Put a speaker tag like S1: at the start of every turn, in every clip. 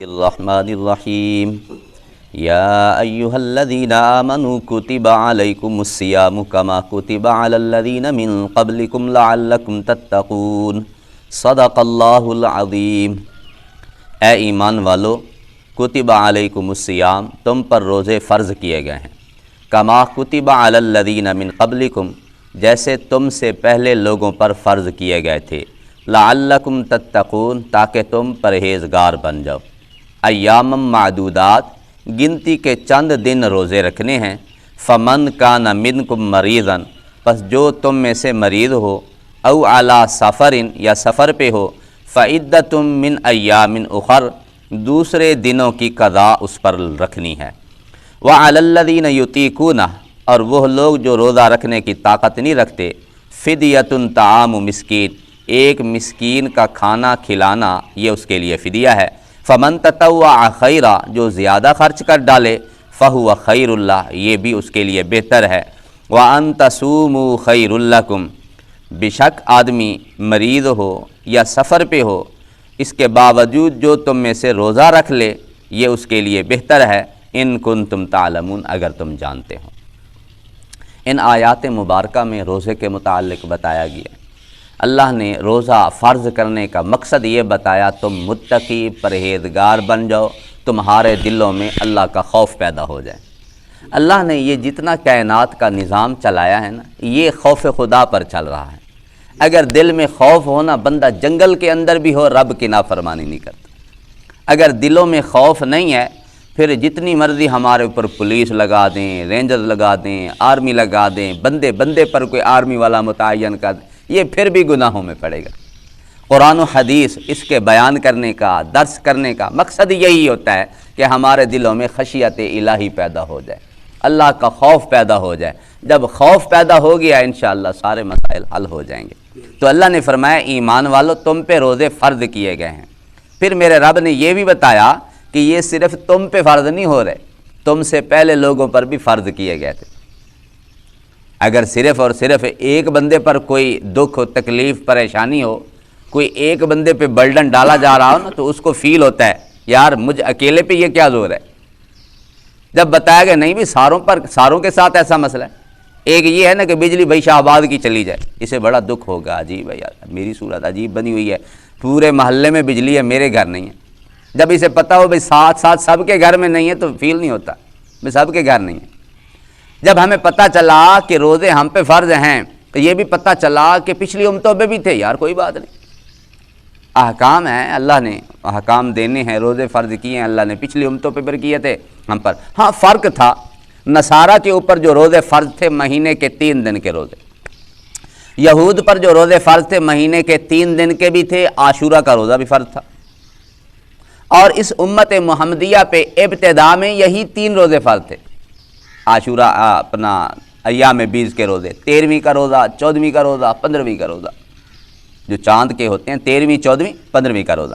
S1: الرحمن الرحیم یا ایہا الذین آمنوا کتب علیکم الصیام کما کتب علی الذین من قبلکم لعلکم تتقون صدق اللہ العظیم۔ اے ایمان والو، کتب علیکم الصیام، تم پر روزے فرض کیے گئے ہیں، کما کتب علی الذین من قبلکم، جیسے تم سے پہلے لوگوں پر فرض کیے گئے تھے، لعلکم تتقون، تاکہ تم پرہیزگار بن جاؤ۔ ایام معدودات، گنتی کے چند دن روزے رکھنے ہیں۔ فمن کان منکم مریضا، پس جو تم میں سے مریض ہو، او علی سفر، یا سفر پہ ہو، فعدۃ من ایام اخر، دوسرے دنوں کی قضا اس پر رکھنی ہے۔ وعلی الذین یطیقونہ، اور وہ لوگ جو روزہ رکھنے کی طاقت نہیں رکھتے، فدیۃ طعام مسکین، ایک مسکین کا کھانا کھلانا، یہ اس کے لیے فدیہ ہے۔ فمن تطوع خیرا، جو زیادہ خرچ کر ڈالے، فہو خیر اللہ، یہ بھی اس کے لیے بہتر ہے۔ وان تصوموا خیر لکم، بشک آدمی مریض ہو یا سفر پہ ہو، اس کے باوجود جو تم میں سے روزہ رکھ لے، یہ اس کے لیے بہتر ہے، ان کنتم تعلمون، اگر تم جانتے ہو۔ ان آیات مبارکہ میں روزے کے متعلق بتایا گیا۔ اللہ نے روزہ فرض کرنے کا مقصد یہ بتایا، تم متقی پرہیزگار بن جاؤ، تمہارے دلوں میں اللہ کا خوف پیدا ہو جائے۔ اللہ نے یہ جتنا کائنات کا نظام چلایا ہے نا، یہ خوف خدا پر چل رہا ہے۔ اگر دل میں خوف ہونا، بندہ جنگل کے اندر بھی ہو، رب کی نافرمانی نہیں کرتا۔ اگر دلوں میں خوف نہیں ہے، پھر جتنی مرضی ہمارے اوپر پولیس لگا دیں، رینجر لگا دیں، آرمی لگا دیں، بندے بندے پر کوئی آرمی والا متعین کر دیں، یہ پھر بھی گناہوں میں پڑے گا۔ قرآن و حدیث، اس کے بیان کرنے کا، درس کرنے کا مقصد یہی ہوتا ہے کہ ہمارے دلوں میں خشیت الہی پیدا ہو جائے، اللہ کا خوف پیدا ہو جائے۔ جب خوف پیدا ہو گیا، انشاءاللہ سارے مسائل حل ہو جائیں گے۔ تو اللہ نے فرمایا، ایمان والو، تم پہ روزے فرض کیے گئے ہیں۔ پھر میرے رب نے یہ بھی بتایا کہ یہ صرف تم پہ فرض نہیں ہو رہے، تم سے پہلے لوگوں پر بھی فرض کیے گئے تھے۔ اگر صرف اور صرف ایک بندے پر کوئی دکھ ہو، تکلیف، پریشانی ہو، کوئی ایک بندے پہ برڈن ڈالا جا رہا ہو نا، تو اس کو فیل ہوتا ہے، یار مجھ اکیلے پہ یہ کیا زور ہے۔ جب بتایا گیا نہیں بھی ساروں کے ساتھ ایسا مسئلہ ہے۔ ایک یہ ہے نا کہ بجلی بھائی شاہ آباد کی چلی جائے، اسے بڑا دکھ ہوگا، عجیب ہے یار، میری صورت عجیب بنی ہوئی ہے، پورے محلے میں بجلی ہے، میرے گھر نہیں ہے۔ جب اسے پتہ ہو بھائی ساتھ ساتھ سب کے گھر میں نہیں ہے، تو فیل نہیں ہوتا بھائی سب کے گھر نہیں ہے۔ جب ہمیں پتہ چلا کہ روزے ہم پہ فرض ہیں، تو یہ بھی پتہ چلا کہ پچھلی امتوں پہ بھی تھے، یار کوئی بات نہیں، احکام ہیں، اللہ نے احکام دینے ہیں، روزے فرض کیے ہیں اللہ نے، پچھلی امتوں پہ بھی کیے تھے ہم پر۔ ہاں فرق تھا، نصارہ کے اوپر جو روزے فرض تھے مہینے کے 3 دن کے روزے، یہود پر جو روزے فرض تھے مہینے کے 3 دن کے بھی تھے، عاشورہ کا روزہ بھی فرض تھا۔ اور اس امت محمدیہ پہ ابتدا میں یہی 3 روزے فرض تھے، عاشورہ، اپنا ایام 20 کے روزے، 13ویں کا روزہ، 14ویں کا روزہ، 15ویں کا روزہ، جو چاند کے ہوتے ہیں، 13ویں، 14ویں، 15ویں کا روزہ۔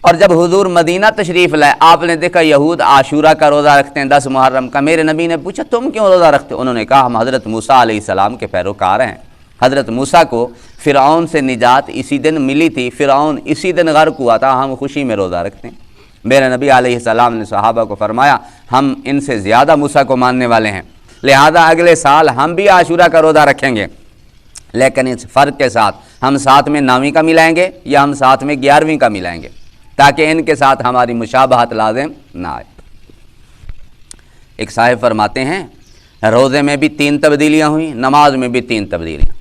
S1: اور جب حضور مدینہ تشریف لائے، آپ نے دیکھا یہود عاشورہ کا روزہ رکھتے ہیں 10 محرم کا۔ میرے نبی نے پوچھا تم کیوں روزہ رکھتے ہو؟ انہوں نے کہا ہم حضرت موسیٰ علیہ السلام کے پیروکار ہیں۔ حضرت موسیٰ کو فرعون سے نجات اسی دن ملی تھی، فرعون اسی دن غرق ہوا تھا، ہم خوشی میں روزہ رکھتے ہیں۔ میرے نبی علیہ السلام نے صحابہ کو فرمایا ہم ان سے زیادہ موسیٰ کو ماننے والے ہیں، لہذا اگلے سال ہم بھی عاشورہ کا روزہ رکھیں گے، لیکن اس فرق کے ساتھ ہم ساتھ میں 9ویں کا ملائیں گے یا ہم ساتھ میں 11ویں کا ملائیں گے، تاکہ ان کے ساتھ ہماری مشابہت لازم نہ آئے۔ ایک صاحب فرماتے ہیں روزے میں بھی 3 تبدیلیاں ہوئیں، نماز میں بھی 3 تبدیلیاں۔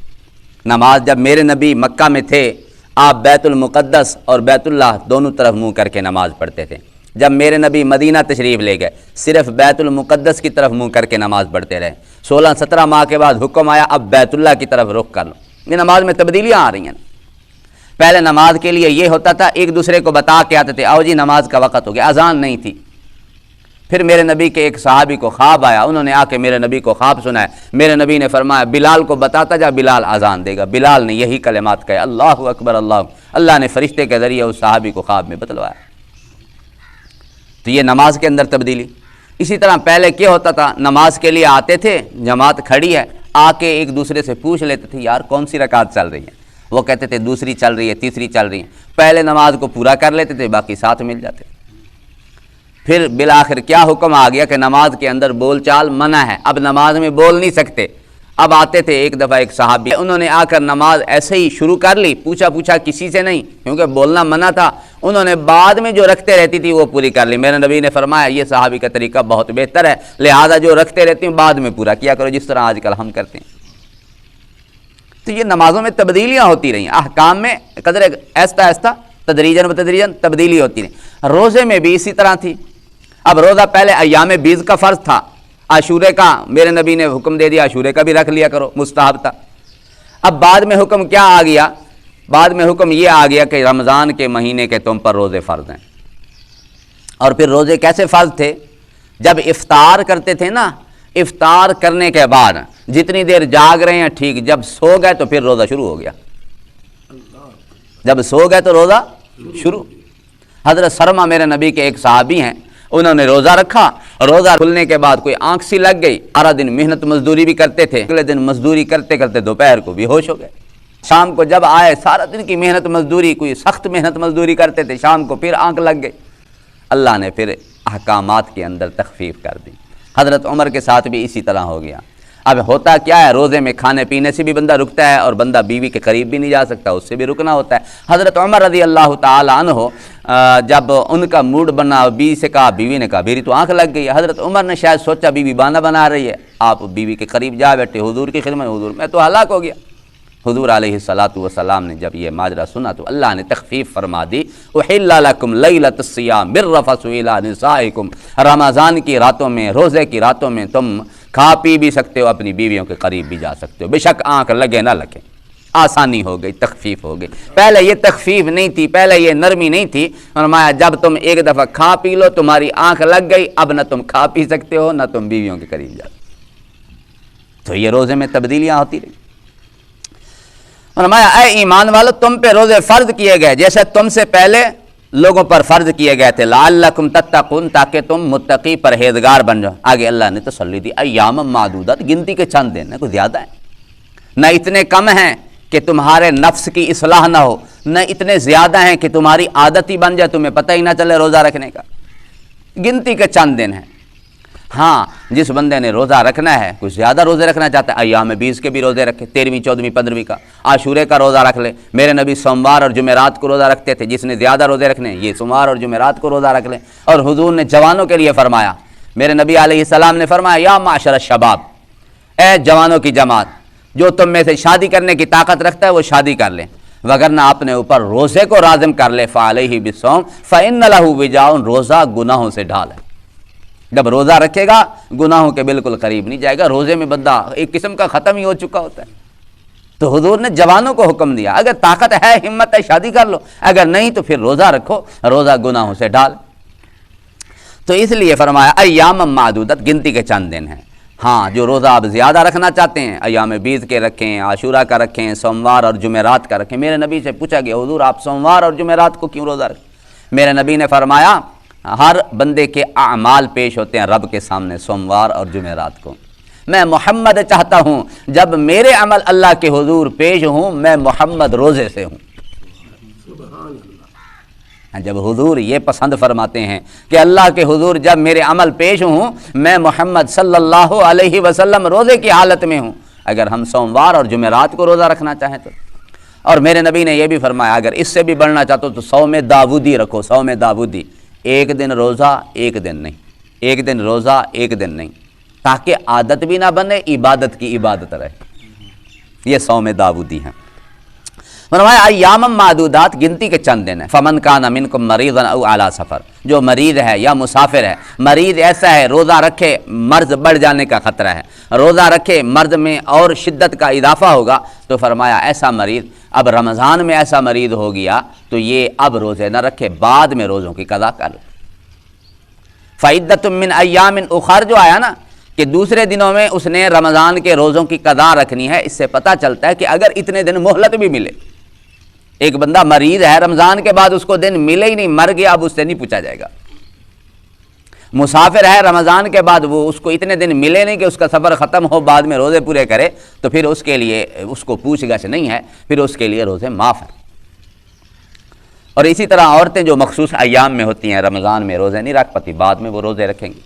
S1: نماز جب میرے نبی مکہ میں تھے، آپ بیت المقدس اور بیت اللہ دونوں طرف منہ کر کے نماز پڑھتے تھے۔ جب میرے نبی مدینہ تشریف لے گئے، صرف بیت المقدس کی طرف منہ کر کے نماز پڑھتے رہے۔ 16-17 ماہ کے بعد حکم آیا اب بیت اللہ کی طرف رخ کر لو۔ یہ نماز میں تبدیلیاں آ رہی ہیں۔ پہلے نماز کے لیے یہ ہوتا تھا، ایک دوسرے کو بتا کے آتے تھے آؤ جی نماز کا وقت ہو گیا، اذان نہیں تھی۔ پھر میرے نبی کے ایک صحابی کو خواب آیا، انہوں نے آ کے میرے نبی کو خواب سنایا۔ میرے نبی نے فرمایا بلال کو بتاتا جا، بلال اذان دے گا۔ بلال نے یہی کلمات کہے، اللہ اکبر اللہ، اللہ نے فرشتے کے ذریعے اس صحابی کو خواب میں بتلوایا۔ تو یہ نماز کے اندر تبدیلی۔ اسی طرح پہلے کیا ہوتا تھا، نماز کے لیے آتے تھے، جماعت کھڑی ہے، آ کے ایک دوسرے سے پوچھ لیتے تھے یار کون سی رکعت چل رہی ہے، وہ کہتے تھے دوسری چل رہی ہے، تیسری چل رہی ہے۔ پہلے نماز کو پورا کر لیتے تھے، باقی ساتھ مل جاتے۔ پھر بالآخر کیا حکم آ گیا کہ نماز کے اندر بول چال منع ہے، اب نماز میں بول نہیں سکتے۔ اب آتے تھے ایک دفعہ ایک صحابی، انہوں نے آ کر نماز ایسے ہی شروع کر لی، پوچھا کسی سے نہیں، کیونکہ بولنا منع تھا۔ انہوں نے بعد میں جو رکھتے رہتی تھی وہ پوری کر لی۔ میرے نبی نے فرمایا یہ صحابی کا طریقہ بہت بہتر ہے، لہذا جو رکھتے رہتے ہیں بعد میں پورا کیا کرو، جس طرح آج کل ہم کرتے ہیں۔ تو یہ نمازوں میں تبدیلیاں ہوتی رہیں، احکام میں قدر ایستا ایستا تدریجاً تبدیلی ہوتی رہی۔ روزے میں بھی اسی طرح تھی۔ اب روزہ پہلے ایام بیض کا فرض تھا، عاشورے کا میرے نبی نے حکم دے دیا عاشورے کا بھی رکھ لیا کرو، مستحب تھا۔ اب بعد میں حکم کیا آ گیا؟ بعد میں حکم یہ آ گیا کہ رمضان کے مہینے کے تم پر روزے فرض ہیں۔ اور پھر روزے کیسے فرض تھے؟ جب افطار کرتے تھے نا، افطار کرنے کے بعد جتنی دیر جاگ رہے ہیں ٹھیک، جب سو گئے تو پھر روزہ شروع ہو گیا۔ جب سو گئے تو روزہ شروع۔ حضرت سرما میرے نبی کے ایک صحابی ہیں، انہوں نے روزہ رکھا، روزہ کھلنے کے بعد کوئی آنکھ سی لگ گئی، سارا دن محنت مزدوری بھی کرتے تھے، اگلے دن مزدوری کرتے کرتے دوپہر کو بھی ہوش ہو گئے۔ شام کو جب آئے، سارا دن کی محنت مزدوری، کوئی سخت محنت مزدوری کرتے تھے، شام کو پھر آنکھ لگ گئی۔ اللہ نے پھر احکامات کے اندر تخفیف کر دی۔ حضرت عمر کے ساتھ بھی اسی طرح ہو گیا۔ اب ہوتا کیا ہے، روزے میں کھانے پینے سے بھی بندہ رکتا ہے اور بندہ بیوی کے قریب بھی نہیں جا سکتا، اس سے بھی رکنا ہوتا ہے۔ حضرت عمر رضی اللہ تعالی عنہ جب ان کا موڈ بنا، بیوی سے کہا، بیوی نے کہا میری تو آنکھ لگ گئی ہے۔ حضرت عمر نے شاید سوچا بیوی بانا بنا رہی ہے، آپ بیوی کے قریب جا بیٹھے، حضور کی خدمت، حضور میں تو ہلاک ہو گیا۔ حضور علیہ الصلاۃ والسلام نے جب یہ ماجرا سنا تو اللہ نے تخفیف فرما دی، احل لکم لیلۃ الصیام الرفث الی نسائکم، رمضان کی راتوں میں، روزے کی راتوں میں تم کھا پی بھی سکتے ہو، اپنی بیویوں کے قریب بھی جا سکتے ہو، بے شک آنکھ لگے نہ لگے۔ آسانی ہو گئی، تخفیف ہو گئی۔ پہلے یہ تخفیف نہیں تھی، پہلے یہ نرمی نہیں تھی۔ فرمایا جب تم ایک دفعہ کھا پی لو، تمہاری آنکھ لگ گئی، اب نہ تم کھا پی سکتے ہو نہ تم بیویوں کے قریب جا سکتے۔ تو یہ روزے میں تبدیلیاں ہوتی رہی۔ فرمایا اے ایمان والو، تم پہ روزے فرض کیے گئے جیسے تم سے پہلے لوگوں پر فرض کیے گئے تھے، لعلکم تتقون، تاکہ تم متقی پرہیزگار بن جاؤ۔ آگے اللہ نے تسلی دی، ایام معدودات، گنتی کے چند دن، کوئی زیادہ ہیں، نہ اتنے کم ہیں کہ تمہارے نفس کی اصلاح نہ ہو، نہ اتنے زیادہ ہیں کہ تمہاری عادت ہی بن جائے، تمہیں پتہ ہی نہ چلے روزہ رکھنے کا۔ گنتی کے چند دن ہیں۔ ہاں جس بندے نے روزہ رکھنا ہے، کچھ زیادہ روزے رکھنا چاہتا ہے، ایام بیض کے بھی روزے رکھے، 13ویں 14ویں 15ویں کا، عاشورے کا روزہ رکھ لے۔ میرے نبی سوموار اور جمعرات کو روزہ رکھتے تھے، جس نے زیادہ روزے رکھنے ہیں یہ سوموار اور جمعرات کو روزہ رکھ لیں۔ اور حضور نے جوانوں کے لیے فرمایا، میرے نبی علیہ السلام نے فرمایا، یا معاشر الشباب، اے جوانوں کی جماعت، جو تم میں سے شادی کرنے کی طاقت رکھتا ہے وہ شادی کر لیں، وگرنہ اپنے اوپر روزے کو لازم کر لے، فعلیہ بالصوم فإن لہ وجاء، روزہ گناہوں سے ڈھال ہے۔ جب روزہ رکھے گا گناہوں کے بالکل قریب نہیں جائے گا، روزے میں بندہ ایک قسم کا ختم ہی ہو چکا ہوتا ہے۔ تو حضور نے جوانوں کو حکم دیا، اگر طاقت ہے، ہمت ہے، شادی کر لو، اگر نہیں تو پھر روزہ رکھو، روزہ گناہوں سے ڈھال۔ تو اس لیے فرمایا ایام معدودت، گنتی کے چند دن ہیں۔ ہاں جو روزہ آپ زیادہ رکھنا چاہتے ہیں، ایام بیض کے رکھیں، عاشورہ کا رکھیں، سوموار اور جمعرات کا رکھیں۔ میرے نبی سے پوچھا گیا، حضور آپ سوموار اور جمعرات کو کیوں روزہ رکھیں؟ میرے نبی نے فرمایا ہر بندے کے اعمال پیش ہوتے ہیں رب کے سامنے سوموار اور جمعرات کو۔ میں محمد چاہتا ہوں جب میرے عمل اللہ کے حضور پیش ہوں، میں محمد روزے سے ہوں۔ جب حضور یہ پسند فرماتے ہیں کہ اللہ کے حضور جب میرے عمل پیش ہوں، میں محمد صلی اللہ علیہ وسلم روزے کی حالت میں ہوں، اگر ہم سوموار اور جمعرات کو روزہ رکھنا چاہیں تو۔ اور میرے نبی نے یہ بھی فرمایا اگر اس سے بھی بڑھنا چاہتے ہو تو صوم داودی رکھو، صوم داودی، ایک دن روزہ ایک دن نہیں، ایک دن روزہ ایک دن نہیں، تاکہ عادت بھی نہ بنے، عبادت کی عبادت رہے۔ یہ صوم داودی ہے۔ فرمایا ایام معدودات، گنتی کے چند دن ہیں۔ فمن کان منکم مریضا او علی سفر، جو مریض ہے یا مسافر ہے، مریض ایسا ہے روزہ رکھے مرض بڑھ جانے کا خطرہ ہے، روزہ رکھے مرض میں اور شدت کا اضافہ ہوگا، تو فرمایا ایسا مریض اب رمضان میں ایسا مریض ہو گیا تو یہ اب روزے نہ رکھے، بعد میں روزوں کی قضا کر لے۔ فعدۃ من ایام اخر جو آیا نا کہ دوسرے دنوں میں اس نے رمضان کے روزوں کی قضا رکھنی ہے، اس سے پتہ چلتا ہے کہ اگر اتنے دن مہلت بھی ملے، ایک بندہ مریض ہے رمضان کے بعد اس کو دن ملے ہی نہیں، مر گیا، اب اس سے نہیں پوچھا جائے گا۔ مسافر ہے رمضان کے بعد وہ اس کو اتنے دن ملے نہیں کہ اس کا سفر ختم ہو، بعد میں روزے پورے کرے، تو پھر اس کے لیے اس کو پوچھ گچھ نہیں ہے، پھر اس کے لیے روزے معاف ہیں۔ اور اسی طرح عورتیں جو مخصوص ایام میں ہوتی ہیں، رمضان میں روزے نہیں رکھ پاتی، بعد میں وہ روزے رکھیں گی۔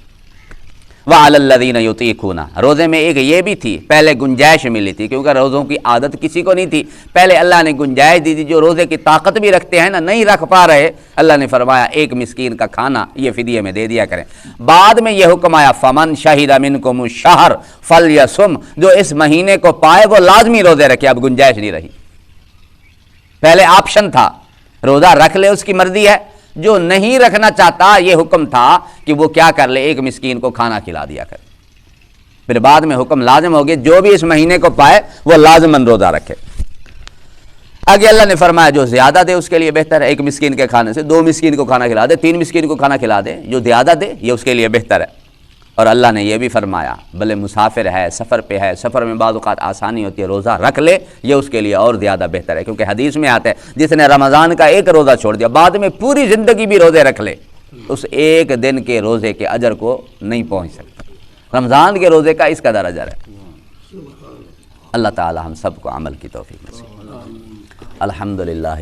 S1: وَعَلَى الَّذِينَ يُطِيقُونَ، روزے میں ایک یہ بھی تھی، پہلے گنجائش ملی تھی کیونکہ روزوں کی عادت کسی کو نہیں تھی، پہلے اللہ نے گنجائش دی تھی، جو روزے کی طاقت بھی رکھتے ہیں نا، نہیں رکھ پا رہے، اللہ نے فرمایا ایک مسکین کا کھانا یہ فدیے میں دے دیا کریں۔ بعد میں یہ حکم آیا فَمَنْ شَهِدَ مِنْكُمُ الشَّهْرَ فَلْيَصُمْ، جو اس مہینے کو پائے وہ لازمی روزے رکھے، اب گنجائش نہیں رہی۔ پہلے آپشن تھا روزہ رکھ لے، اس کی مرضی ہے، جو نہیں رکھنا چاہتا یہ حکم تھا کہ وہ کیا کر لے، ایک مسکین کو کھانا کھلا دیا کر۔ پھر بعد میں حکم لازم ہو گیا جو بھی اس مہینے کو پائے وہ لازماً روزہ رکھے۔ آگے اللہ نے فرمایا جو زیادہ دے اس کے لیے بہتر ہے، ایک مسکین کے کھانے سے 2 مسکین کو کھانا کھلا دے، 3 مسکین کو کھانا کھلا دے، جو زیادہ دے یہ اس کے لیے بہتر ہے۔ اور اللہ نے یہ بھی فرمایا بھلے مسافر ہے، سفر پہ ہے، سفر میں بعض اوقات آسانی ہوتی ہے، روزہ رکھ لے یہ اس کے لیے اور زیادہ بہتر ہے، کیونکہ حدیث میں آتا ہے جس نے رمضان کا ایک روزہ چھوڑ دیا بعد میں پوری زندگی بھی روزے رکھ لے، اس ایک دن کے روزے کے اجر کو نہیں پہنچ سکتا۔ رمضان کے روزے کا اس قدر اجر ہے۔ اللہ تعالی ہم سب کو عمل کی توفیق نصیب۔ الحمدللہ۔